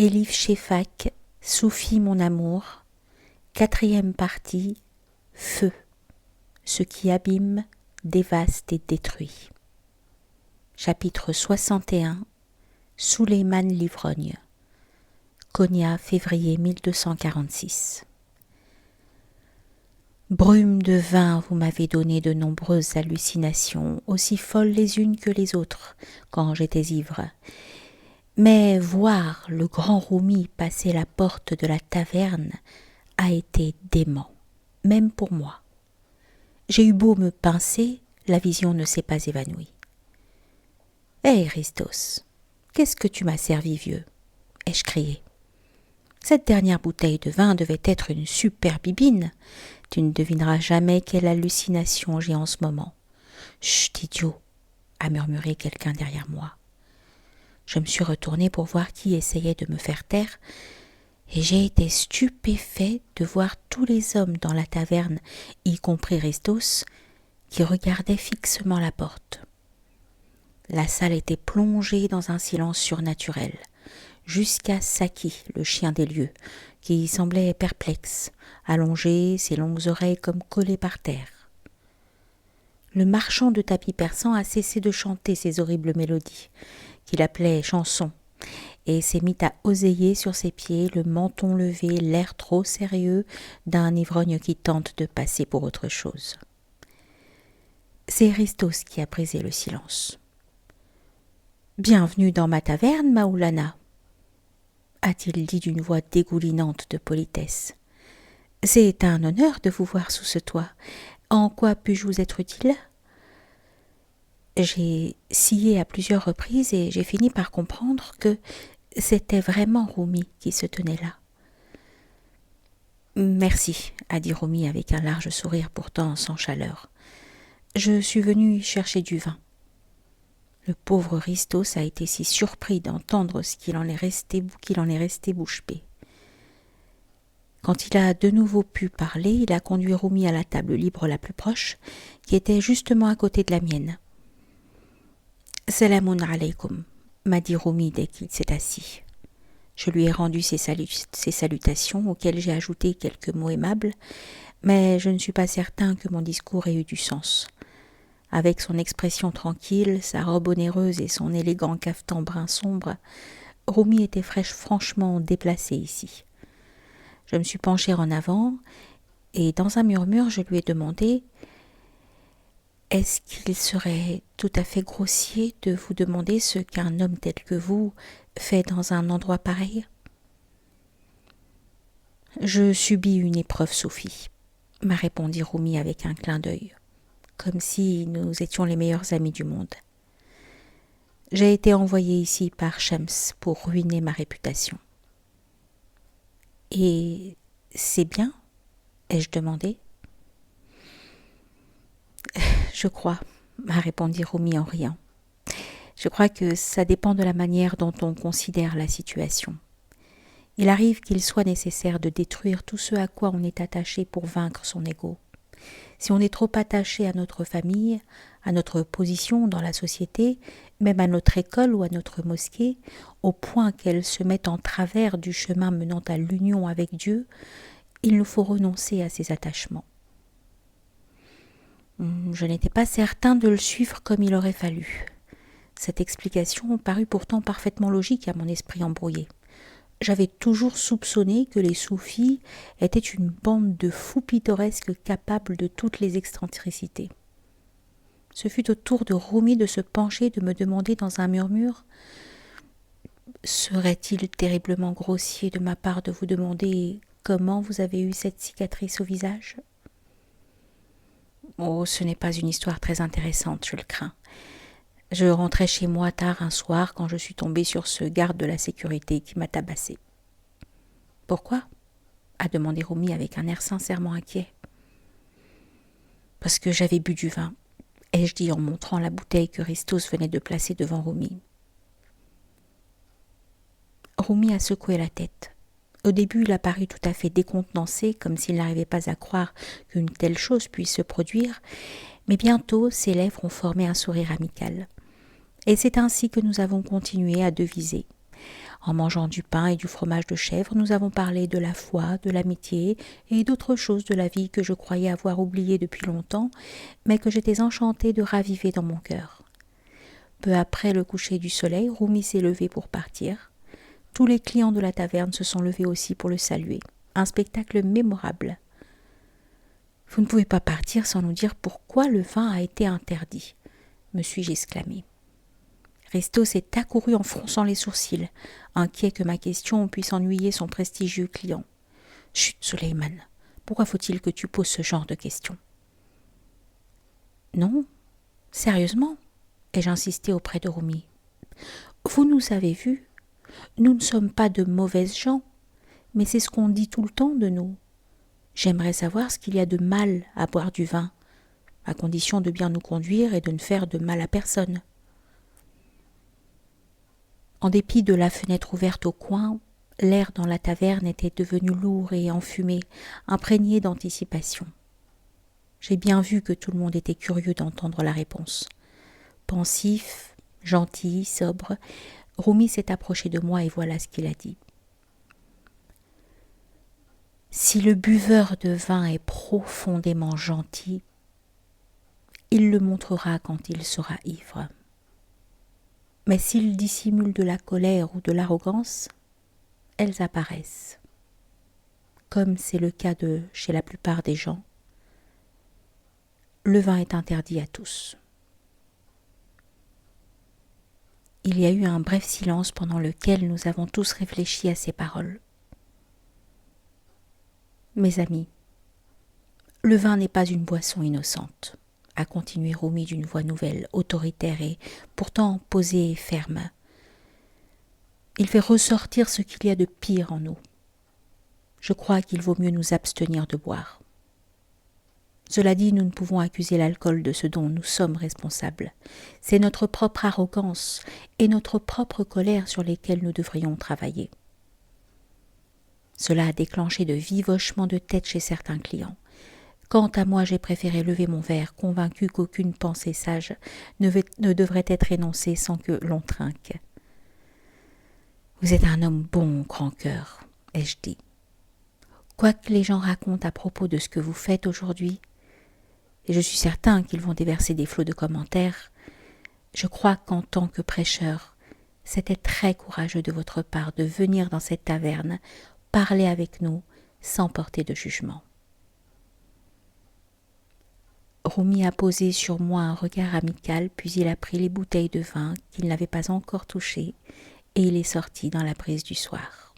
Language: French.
Elif Shefak, Soufi mon amour, 4e partie, Feu, ce qui abîme, dévaste et détruit. Chapitre 61, Souleymane l'ivrogne, Konya, février 1246. Brume de vin, vous m'avez donné de nombreuses hallucinations, aussi folles les unes que les autres, quand j'étais ivre. Mais voir le grand Roumi passer la porte de la taverne a été dément, même pour moi. J'ai eu beau me pincer, la vision ne s'est pas évanouie. « Hé, Christos, qu'est-ce que tu m'as servi, vieux ?» ai-je crié. « Cette dernière bouteille de vin devait être une super bibine. Tu ne devineras jamais quelle hallucination j'ai en ce moment. »« Chut, idiot !» a murmuré quelqu'un derrière moi. Je me suis retournée pour voir qui essayait de me faire taire, et j'ai été stupéfait de voir tous les hommes dans la taverne, y compris Christos, qui regardaient fixement la porte. La salle était plongée dans un silence surnaturel, jusqu'à Saki, le chien des lieux, qui semblait perplexe, allongé, ses longues oreilles comme collées par terre. Le marchand de tapis persans a cessé de chanter ces horribles mélodies, qu'il appelait chansons, et s'est mis à oseiller sur ses pieds, le menton levé, l'air trop sérieux d'un ivrogne qui tente de passer pour autre chose. C'est Christos qui a brisé le silence. « Bienvenue dans ma taverne, Maoulana » a-t-il dit d'une voix dégoulinante de politesse. « C'est un honneur de vous voir sous ce toit. En quoi puis-je vous être utile ?» J'ai scié à plusieurs reprises et j'ai fini par comprendre que c'était vraiment Roumi qui se tenait là. « Merci, » a dit Roumi avec un large sourire pourtant sans chaleur. « Je suis venu chercher du vin. » Le pauvre Christos a été si surpris d'entendre qu'il en est resté bouche bée. Quand il a de nouveau pu parler, il a conduit Roumi à la table libre la plus proche, qui était justement à côté de la mienne. « Salamun alaykoum » m'a dit Roumi dès qu'il s'est assis. Je lui ai rendu ses salutations, auxquelles j'ai ajouté quelques mots aimables, mais je ne suis pas certain que mon discours ait eu du sens. Avec son expression tranquille, sa robe onéreuse et son élégant cafetan brun sombre, Roumi était franchement déplacé ici. Je me suis penchée en avant et dans un murmure, je lui ai demandé « Est-ce qu'il serait tout à fait grossier de vous demander ce qu'un homme tel que vous fait dans un endroit pareil ?»« Je subis une épreuve, Sophie, » m'a répondu Roumi avec un clin d'œil, comme si nous étions les meilleurs amis du monde. « J'ai été envoyé ici par Shams pour ruiner ma réputation. »« Et c'est bien ?» ai-je demandé. « Je crois, » m'a répondu Roumi en riant. « Je crois que ça dépend de la manière dont on considère la situation. Il arrive qu'il soit nécessaire de détruire tout ce à quoi on est attaché pour vaincre son ego. Si on est trop attaché à notre famille, à notre position dans la société, même à notre école ou à notre mosquée, au point qu'elle se met en travers du chemin menant à l'union avec Dieu, il nous faut renoncer à ces attachements. Je n'étais pas certain de le suivre comme il aurait fallu. Cette explication parut pourtant parfaitement logique à mon esprit embrouillé. J'avais toujours soupçonné que les soufis étaient une bande de fous pittoresques capables de toutes les excentricités. Ce fut au tour de Roumi de se pencher et de me demander dans un murmure « Serait-il terriblement grossier de ma part de vous demander comment vous avez eu cette cicatrice au visage ?» Oh, ce n'est pas une histoire très intéressante, je le crains. Je rentrais chez moi tard un soir quand je suis tombée sur ce garde de la sécurité qui m'a tabassée. « Pourquoi ?» a demandé Roumi avec un air sincèrement inquiet. « Parce que j'avais bu du vin, » ai-je dit en montrant la bouteille que Christos venait de placer devant Roumi. Roumi a secoué la tête. Au début, il a paru tout à fait décontenancé, comme s'il n'arrivait pas à croire qu'une telle chose puisse se produire, mais bientôt ses lèvres ont formé un sourire amical. Et c'est ainsi que nous avons continué à deviser. En mangeant du pain et du fromage de chèvre, nous avons parlé de la foi, de l'amitié et d'autres choses de la vie que je croyais avoir oubliées depuis longtemps, mais que j'étais enchantée de raviver dans mon cœur. Peu après le coucher du soleil, Rumi s'est levé pour partir. Tous les clients de la taverne se sont levés aussi pour le saluer. Un spectacle mémorable. Vous ne pouvez pas partir sans nous dire pourquoi le vin a été interdit, me suis-je exclamé. Risto s'est accouru en fronçant les sourcils, inquiet que ma question puisse ennuyer son prestigieux client. Chut, Suleiman, pourquoi faut-il que tu poses ce genre de questions? Non, sérieusement, ai-je insisté auprès de Rumi. Vous nous avez vus, nous ne sommes pas de mauvaises gens, mais c'est ce qu'on dit tout le temps de nous. J'aimerais savoir ce qu'il y a de mal à boire du vin, à condition de bien nous conduire et de ne faire de mal à personne. En dépit de la fenêtre ouverte au coin, l'air dans la taverne était devenu lourd et enfumé, imprégné d'anticipation. J'ai bien vu que tout le monde était curieux d'entendre la réponse. Pensif, gentil, sobre, Rumi s'est approché de moi et voilà ce qu'il a dit. Si le buveur de vin est profondément gentil, il le montrera quand il sera ivre. Mais s'il dissimule de la colère ou de l'arrogance, elles apparaissent. Comme c'est le cas chez la plupart des gens, le vin est interdit à tous. Il y a eu un bref silence pendant lequel nous avons tous réfléchi à ces paroles. Mes amis, le vin n'est pas une boisson innocente, a continué Rumi d'une voix nouvelle, autoritaire et pourtant posée et ferme. Il fait ressortir ce qu'il y a de pire en nous. Je crois qu'il vaut mieux nous abstenir de boire. Cela dit, nous ne pouvons accuser l'alcool de ce dont nous sommes responsables. C'est notre propre arrogance et notre propre colère sur lesquelles nous devrions travailler. Cela a déclenché de vifs hochements de tête chez certains clients. Quant à moi, j'ai préféré lever mon verre, convaincu qu'aucune pensée sage ne devrait être énoncée sans que l'on trinque. Vous êtes un homme bon, grand cœur, ai-je dit. Quoi que les gens racontent à propos de ce que vous faites aujourd'hui, et je suis certain qu'ils vont déverser des flots de commentaires, je crois qu'en tant que prêcheur, c'était très courageux de votre part de venir dans cette taverne, parler avec nous, sans porter de jugement. Rumi a posé sur moi un regard amical, puis il a pris les bouteilles de vin qu'il n'avait pas encore touchées, et il est sorti dans la brise du soir.